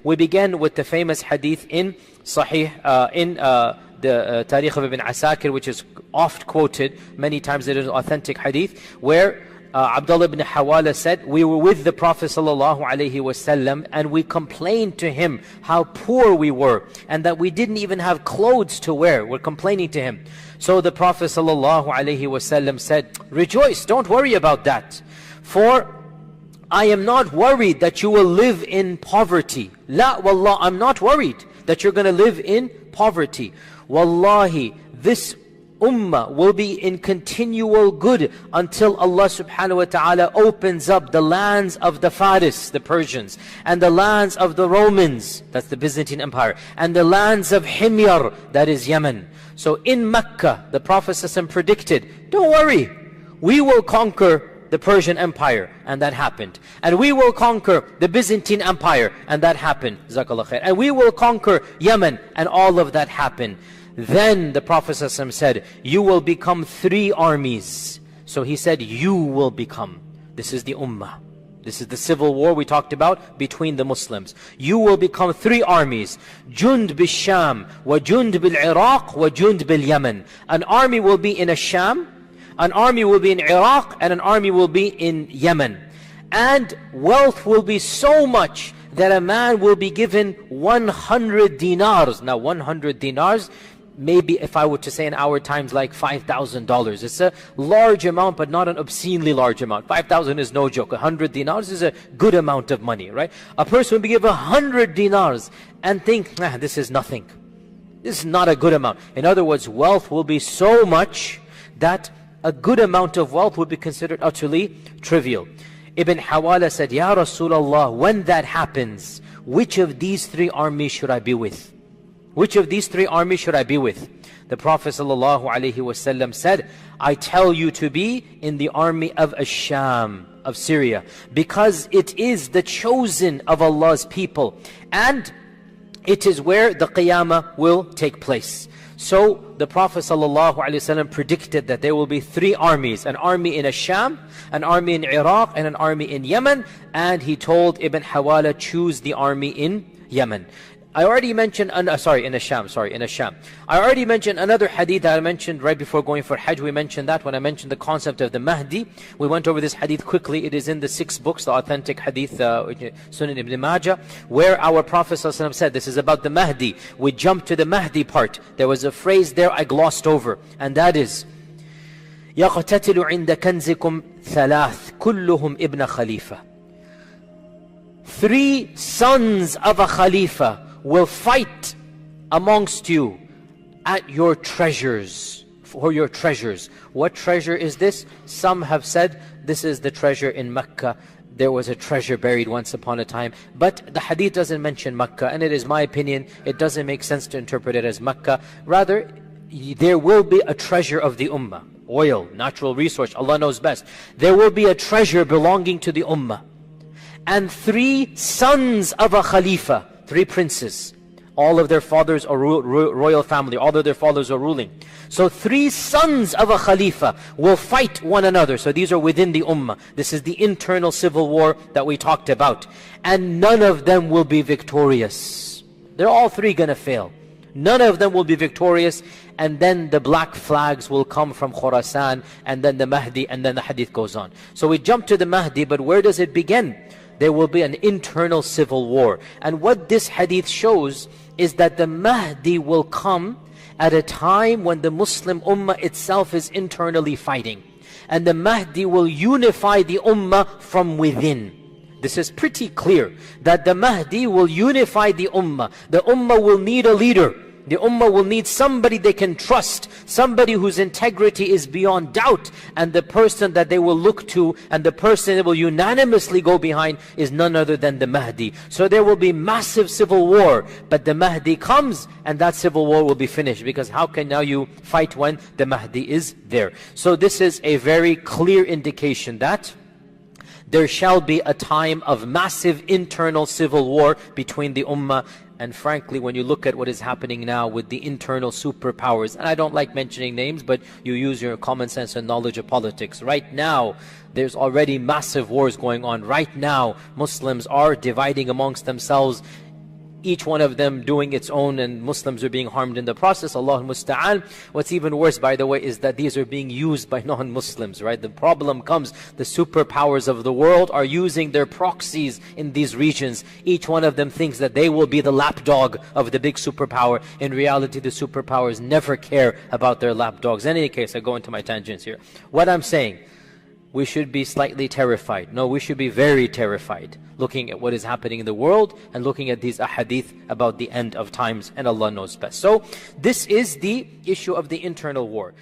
We began with the famous hadith in Sahih, the Tarikh of Ibn Asakir, which is oft quoted, many times it is authentic hadith, where Abdullah ibn Hawala said, we were with the Prophet ﷺ and we complained to him how poor we were and that we didn't even have clothes to wear. We're complaining to him. So the Prophet ﷺ said, rejoice, don't worry about that. For I am not worried that you will live in poverty. La wallah, I'm not worried that you're going to live in poverty. Wallahi, this ummah will be in continual good until Allah subhanahu wa ta'ala opens up the lands of the Faris, the Persians, and the lands of the Romans, that's the Byzantine Empire, and the lands of Himyar, that is Yemen. So in Mecca, the Prophet ﷺ predicted, don't worry, we will conquer the Persian Empire, and that happened. And we will conquer the Byzantine Empire, and that happened. Jazakallah khair. And we will conquer Yemen, and all of that happened. Then the Prophet ﷺ said, you will become 3 armies. So he said, you will become. This is the ummah. This is the civil war we talked about between the Muslims. You will become 3 armies. Jund bil Sham, wa Jund bil Iraq, wa Jund bil Yemen. An army will be in Sham, an army will be in Iraq, and an army will be in Yemen. And wealth will be so much that a man will be given 100 dinars. Now 100 dinars, maybe if I were to say in our times, like $5,000. It's a large amount, but not an obscenely large amount. 5,000 is no joke. 100 dinars is a good amount of money, right? A person will be given 100 dinars and think, this is nothing. This is not a good amount. In other words, wealth will be so much that a good amount of wealth would be considered utterly trivial. Ibn Hawala said, Ya Rasulullah, when that happens, which of these 3 armies should I be with? Which of these 3 armies should I be with? The Prophet ﷺ said, I tell you to be in the army of Ash-Sham, of Syria, because it is the chosen of Allah's people, and it is where the Qiyamah will take place. So the Prophet ﷺ predicted that there will be 3 armies, an army in Ash-Sham, an army in Iraq, and an army in Yemen. And he told Ibn Hawala, choose the army in Yemen. I already mentioned, in Ash-Sham. I already mentioned another hadith that I mentioned right before going for Hajj. We mentioned that when I mentioned the concept of the Mahdi. We went over this hadith quickly. It is in the 6 books, the authentic hadith, Sunan Ibn Majah, where our Prophet ﷺ said, this is about the Mahdi. We jumped to the Mahdi part. There was a phrase there I glossed over, and that is, يَقْتَتِلُ عِنْدَ كَنْزِكُمْ ثَلَاث كُلُّهُمْ إِبْنَ خَلِيفَةٍ. 3 sons of a Khalifa will fight amongst you at your treasures, for your treasures. What treasure is this? Some have said this is the treasure in Mecca. There was a treasure buried once upon a time, but the hadith doesn't mention Mecca, and it is my opinion, it doesn't make sense to interpret it as Mecca. Rather, there will be a treasure of the ummah. Oil, natural resource, Allah knows best. There will be a treasure belonging to the ummah. And 3 sons of a Khalifa, 3 princes, all of their fathers are royal family, all of their fathers are ruling. So 3 sons of a Khalifa will fight one another. So these are within the ummah. This is the internal civil war that we talked about. And none of them will be victorious. They're all 3 gonna fail. None of them will be victorious. And then the black flags will come from Khurasan, and then the Mahdi, and then the hadith goes on. So we jump to the Mahdi, but where does it begin? There will be an internal civil war. And what this hadith shows is that the Mahdi will come at a time when the Muslim ummah itself is internally fighting. And the Mahdi will unify the ummah from within. This is pretty clear, that the Mahdi will unify the ummah. The ummah will need a leader. The ummah will need somebody they can trust, somebody whose integrity is beyond doubt, and the person that they will look to and the person they will unanimously go behind is none other than the Mahdi. So there will be massive civil war, but the Mahdi comes and that civil war will be finished, because how can now you fight when the Mahdi is there? So this is a very clear indication that there shall be a time of massive internal civil war between the ummah. And frankly, when you look at what is happening now with the internal superpowers, and I don't like mentioning names, but you use your common sense and knowledge of politics. Right now, there's already massive wars going on. Right now, Muslims are dividing amongst themselves each one of them doing its own, and Muslims are being harmed in the process. Allahul Musta'an. What's even worse, by the way, is that these are being used by non-Muslims, right? The problem comes, the superpowers of the world are using their proxies in these regions. Each one of them thinks that they will be the lapdog of the big superpower. In reality, the superpowers never care about their lapdogs. In any case, I go into my tangents here. What I'm saying, we should be slightly terrified. No, we should be very terrified, looking at what is happening in the world and looking at these ahadith about the end of times, and Allah knows best. So this is the issue of the internal war.